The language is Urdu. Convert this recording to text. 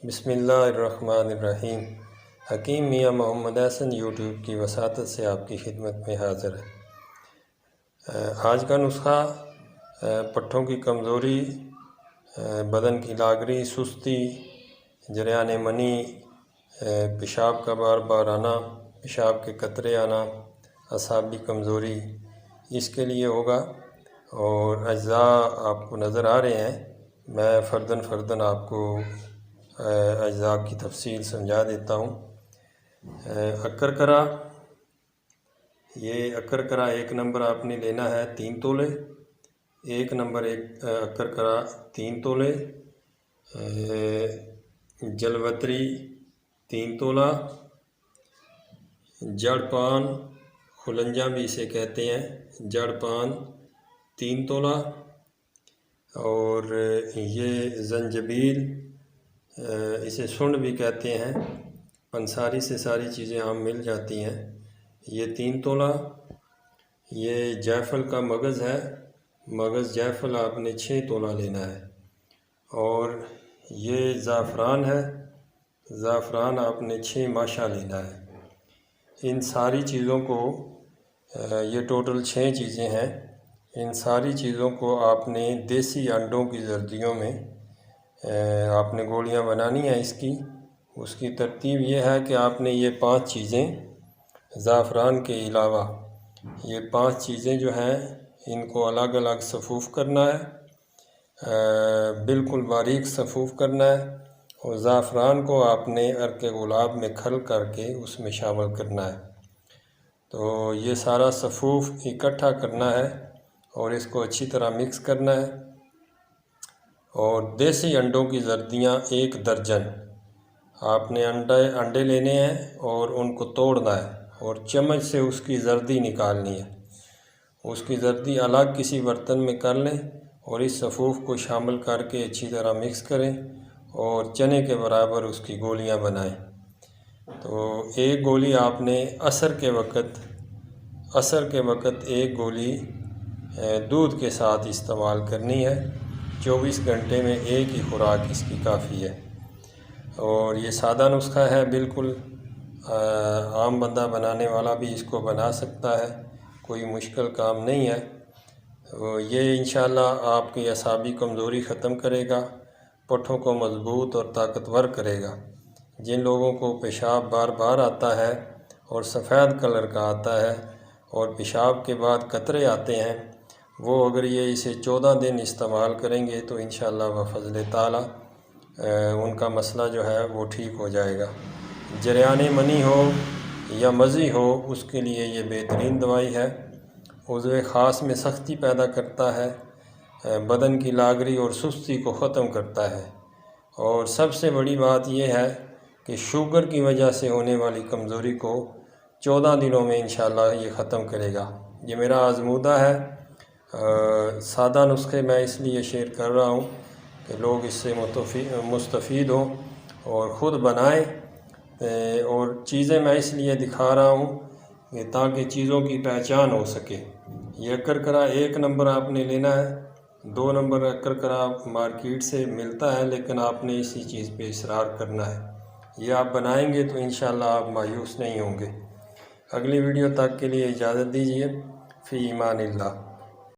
بسم اللہ الرحمن الرحیم۔ حکیم میاں محمد احسن یوٹیوب کی وساطت سے آپ کی خدمت میں حاضر ہے۔ آج کا نسخہ پٹھوں کی کمزوری، بدن کی لاغری، سستی، جریان منی، پیشاب کا بار بار آنا، پیشاب کے قطرے آنا، اعصابی کمزوری، اس کے لیے ہوگا۔ اور اجزاء آپ کو نظر آ رہے ہیں، میں فرداً آپ کو اجزاء کی تفصیل سمجھا دیتا ہوں۔ اکرکرا، یہ اکرکرا 1 نمبر آپ نے لینا ہے 3 تولے، 1 نمبر اکرکرا 3 تولے۔ جلوتری 3 تولہ، جڑ پان، خلنجاں بھی اسے کہتے ہیں، جڑ پان 3 تولہ۔ اور یہ زنجبیل، اسے سنڈ بھی کہتے ہیں، پنساری سے ساری چیزیں عام مل جاتی ہیں، یہ 3 تولہ۔ یہ جیفل کا مغز ہے، مغز جیفل آپ نے 6 تولہ لینا ہے۔ اور یہ زعفران ہے، زعفران آپ نے 6 ماشا لینا ہے۔ ان ساری چیزوں کو، یہ ٹوٹل 6 چیزیں ہیں، ان ساری چیزوں کو آپ نے دیسی انڈوں کی زردیوں میں آپ نے گولیاں بنانی ہیں اس کی ترتیب یہ ہے کہ آپ نے یہ 5 چیزیں زعفران کے علاوہ، یہ 5 چیزیں جو ہیں ان کو الگ الگ صفوف کرنا ہے، بالکل باریک صفوف کرنا ہے۔ اور زعفران کو آپ نے عرق گلاب میں کھل کر کے اس میں شامل کرنا ہے۔ تو یہ سارا صفوف اکٹھا کرنا ہے اور اس کو اچھی طرح مکس کرنا ہے۔ اور دیسی انڈوں کی زردیاں 1 درجن آپ نے انڈے لینے ہیں اور ان کو توڑنا ہے اور چمچ سے اس کی زردی نکالنی ہے۔ اس کی زردی الگ کسی برتن میں کر لیں اور اس صفوف کو شامل کر کے اچھی طرح مکس کریں اور چنے کے برابر اس کی گولیاں بنائیں۔ تو 1 گولی آپ نے عصر کے وقت 1 گولی دودھ کے ساتھ استعمال کرنی ہے۔ 24 گھنٹے میں 1 ہی خوراک اس کی کافی ہے۔ اور یہ سادہ نسخہ ہے، بالکل عام بندہ بنانے والا بھی اس کو بنا سکتا ہے، کوئی مشکل کام نہیں ہے۔ یہ انشاءاللہ آپ کی اعصابی کمزوری ختم کرے گا، پٹھوں کو مضبوط اور طاقتور کرے گا۔ جن لوگوں کو پیشاب بار بار آتا ہے اور سفید کلر کا آتا ہے اور پیشاب کے بعد قطرے آتے ہیں، وہ اگر یہ اسے 14 دن استعمال کریں گے تو انشاءاللہ بفضل تعالی ان کا مسئلہ جو ہے وہ ٹھیک ہو جائے گا۔ جریان منی ہو یا مضی ہو، اس کے لیے یہ بہترین دوائی ہے۔ عضو خاص میں سختی پیدا کرتا ہے، بدن کی لاغری اور سستی کو ختم کرتا ہے۔ اور سب سے بڑی بات یہ ہے کہ شوگر کی وجہ سے ہونے والی کمزوری کو 14 دنوں میں انشاءاللہ یہ ختم کرے گا۔ یہ میرا آزمودہ ہے، سادہ نسخے میں اس لیے شیئر کر رہا ہوں کہ لوگ اس سے مستفید ہوں اور خود بنائیں۔ اور چیزیں میں اس لیے دکھا رہا ہوں کہ تاکہ چیزوں کی پہچان ہو سکے۔ یہ اکرکرا 1 نمبر آپ نے لینا ہے، 2 نمبر اکرکرا مارکیٹ سے ملتا ہے، لیکن آپ نے اسی چیز پہ اصرار کرنا ہے۔ یہ آپ بنائیں گے تو انشاءاللہ آپ مایوس نہیں ہوں گے۔ اگلی ویڈیو تک کے لیے اجازت دیجیے، فی امان اللہ۔